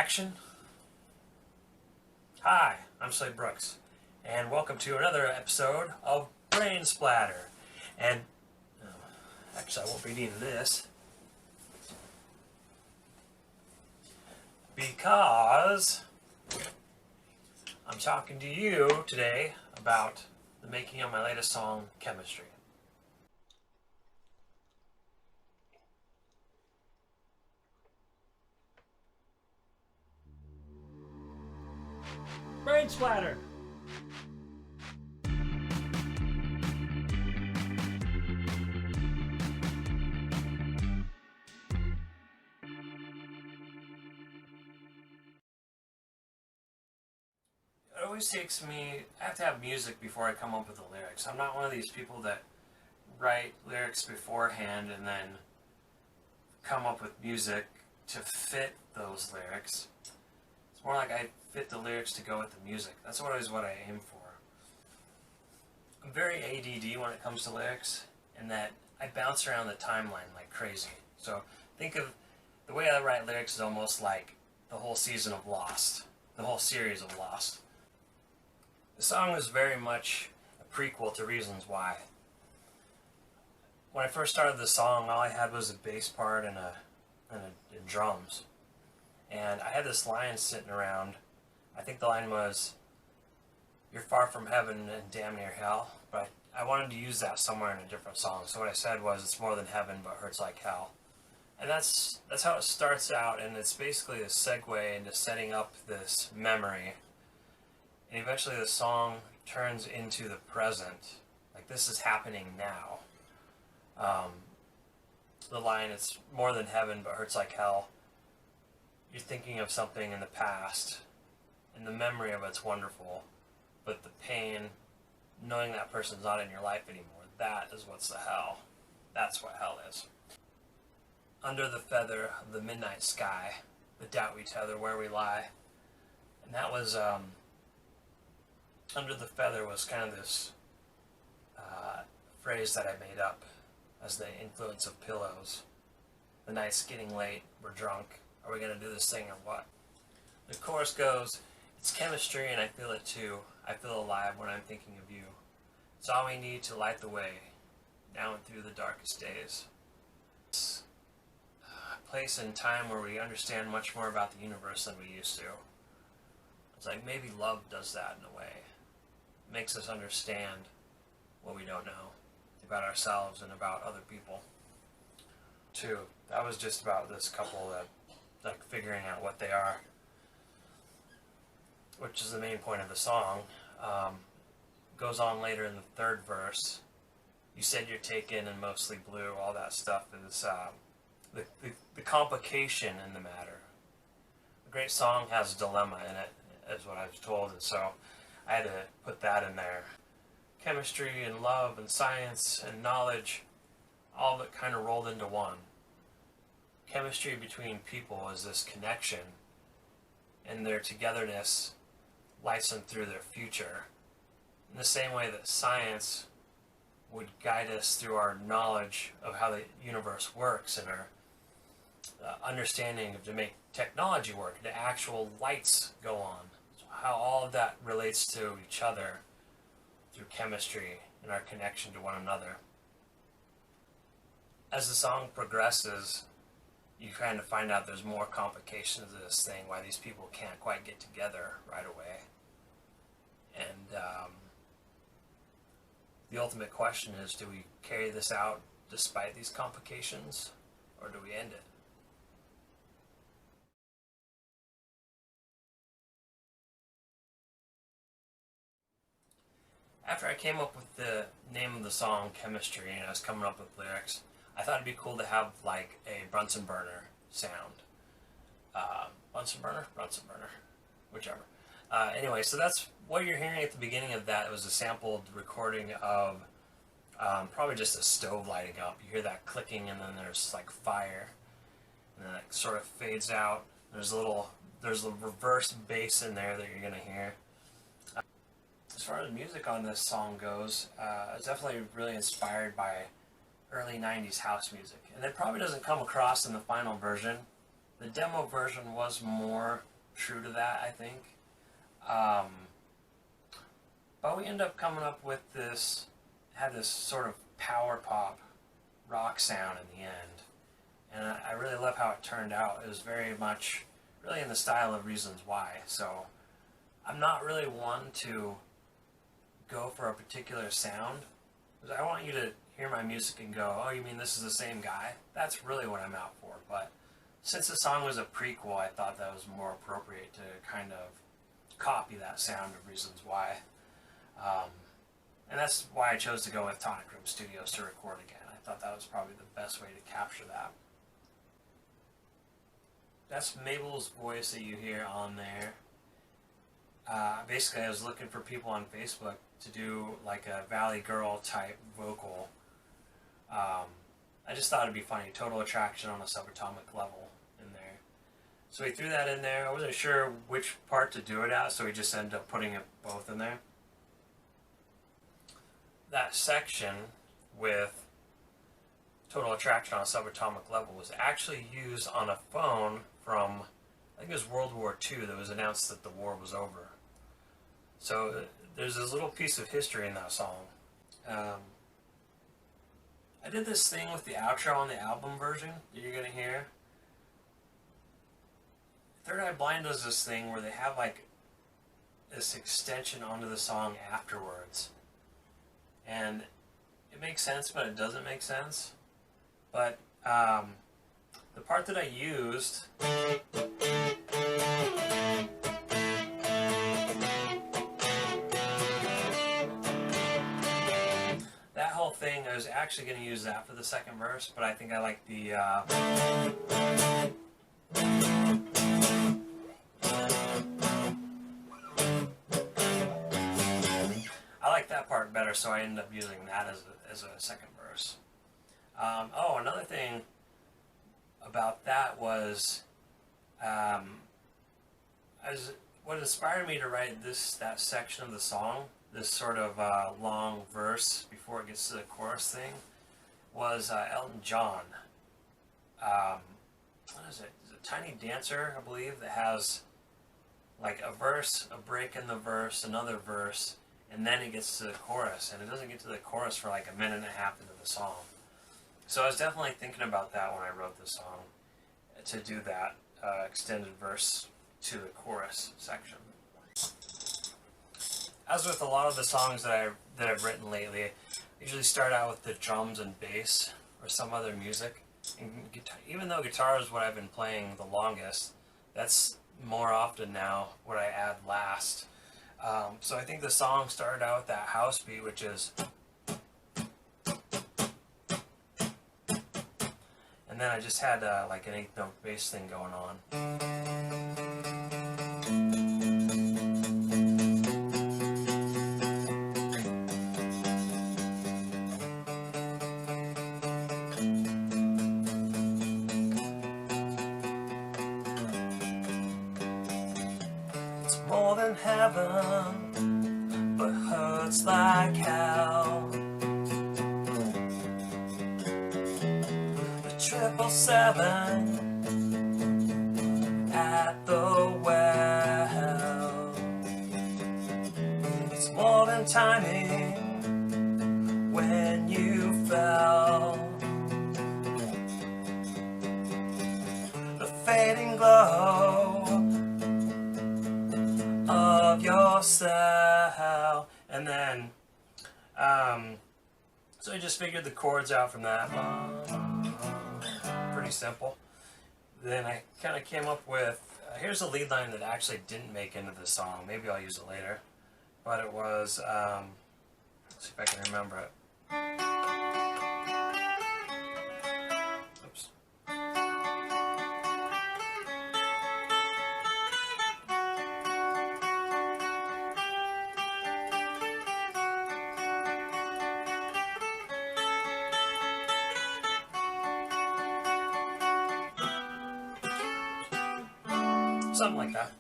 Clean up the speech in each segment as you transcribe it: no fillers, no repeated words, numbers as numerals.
action? Hi, I'm Slade Brooks, and welcome to another episode of Brainsplatter. And actually, I won't be needing this because I'm talking to you today about the making of my latest song, Chemistry. Brainsplatter! It always takes me, I have to have music before I come up with the lyrics. I'm not one of these people that write lyrics beforehand and then come up with music to fit those lyrics. It's more like I fit the lyrics to go with the music. That's always what I aim for. I'm very ADD when it comes to lyrics, in that I bounce around the timeline like crazy. So think of the way I write lyrics is almost like the whole season of Lost, the whole series of Lost. The song was very much a prequel to Reasons Why. When I first started the song, all I had was a bass part and drums. And I had this line sitting around. I think the line was, "You're far from heaven and damn near hell." But I wanted to use that somewhere in a different song. So what I said was, "It's more than heaven, but hurts like hell." And that's how it starts out, and it's basically a segue into setting up this memory. And eventually the song turns into the present. Like, this is happening now. The line, "It's more than heaven, but hurts like hell." You're thinking of something in the past, and the memory of it's wonderful, but the pain, knowing that person's not in your life anymore, that is what's the hell. That's what hell is. Under the feather of the midnight sky, the doubt we tether where we lie. And that was, under the feather was kind of this phrase that I made up as the influence of pillows. The night's getting late, we're drunk, are we gonna do this thing or what? The chorus goes, "It's chemistry and I feel it too. I feel alive when I'm thinking of you. It's all we need to light the way, down through the darkest days." It's a place and time where we understand much more about the universe than we used to. It's like maybe love does that in a way. It makes us understand what we don't know about ourselves and about other people. Too, that was just about this couple that, like, figuring out what they are, which is the main point of the song. Goes on later in the third verse. "You said you're taken and mostly blue." All that stuff is the complication in the matter. A great song has a dilemma in it, is what I was told, and so I had to put that in there. Chemistry and love and science and knowledge, all of it kind of rolled into one. Chemistry between people is this connection, and their togetherness lights them through their future. In the same way that science would guide us through our knowledge of how the universe works and our understanding of to make technology work, the actual lights go on. So how all of that relates to each other through chemistry and our connection to one another. As the song progresses, you kind of find out there's more complications to this thing, why these people can't quite get together right away. And the ultimate question is, do we carry this out despite these complications, or do we end it? After I came up with the name of the song, Chemistry, and I was coming up with lyrics, I thought it'd be cool to have like a Bunsen burner sound. Bunsen burner, whichever. Anyway, so that's what you're hearing at the beginning of that. It was a sampled recording of probably just a stove lighting up. You hear that clicking, and then there's like fire, and then it sort of fades out. There's a reverse bass in there that you're gonna hear. As far as music on this song goes, it's definitely really inspired by early 90s house music. And it probably doesn't come across in the final version. The demo version was more true to that, I think. Um, but we end up coming up with this, had this sort of power pop rock sound in the end. And I really love how it turned out. It was very much really in the style of Reasons Why. So I'm not really one to go for a particular sound, because I want you to hear my music and go, oh, you mean this is the same guy? That's really what I'm out for. But since the song was a prequel, I thought that was more appropriate to kind of copy that sound of Reasons Why. And that's why I chose to go with Tonic Room Studios to record again. I thought that was probably the best way to capture that. That's Mabel's voice that you hear on there. Basically, I was looking for people on Facebook to do like a Valley Girl type vocal. I just thought it'd be funny. Total Attraction on a subatomic level in there. So we threw that in there. I wasn't sure which part to do it at, so we just ended up putting it both in there. That section with Total Attraction on a subatomic level was actually used on a phone from, I think it was World War II, that was announced that the war was over. So there's this little piece of history in that song. I did this thing with the outro on the album version that you're going to hear. Third Eye Blind does this thing where they have like this extension onto the song afterwards. And it makes sense, but it doesn't make sense. But the part that I used, that whole thing, I was actually going to use that for the second verse, but I think I like the I like that part better, so I ended up using that as a second verse. Oh, another thing about that was, what inspired me to write that section of the song, this sort of long verse before it gets to the chorus thing, was Elton John. What is it? It's a Tiny Dancer, I believe, that has like a verse, a break in the verse, another verse, and then it gets to the chorus, and it doesn't get to the chorus for like a minute and a half into the song. So I was definitely thinking about that when I wrote the song, to do that extended verse to the chorus section. As with a lot of the songs that I've written lately, I usually start out with the drums and bass or some other music. And guitar, even though guitar is what I've been playing the longest, that's more often now what I add last. So I think the song started out with that house beat, which is, and then I just had like an 8th note bass thing going on. It's more than heaven, but hurts like hell. 777 at the well. It's more than timing when you fell. The fading glow of your cell. And then so I just figured the chords out from that. Pretty simple. Then I kind of came up with, here's a lead line that actually didn't make into the song. Maybe I'll use it later. But it was, let's see if I can remember it. Oops. Something like that.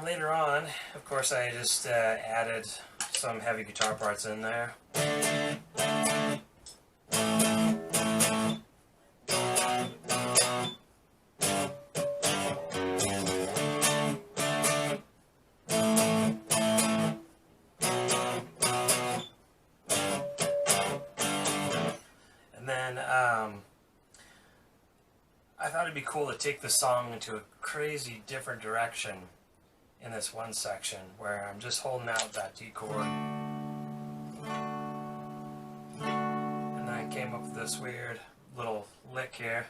Later on, of course, I just added some heavy guitar parts in there. thought it'd be cool to take the song into a crazy different direction in this one section where I'm just holding out that D chord. And then I came up with this weird little lick here.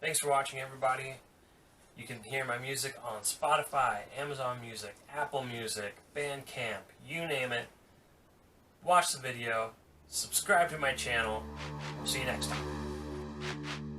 Thanks for watching, everybody. You can hear my music on Spotify, Amazon Music, Apple Music, Bandcamp, you name it. Watch the video, subscribe to my channel. We'll see you next time.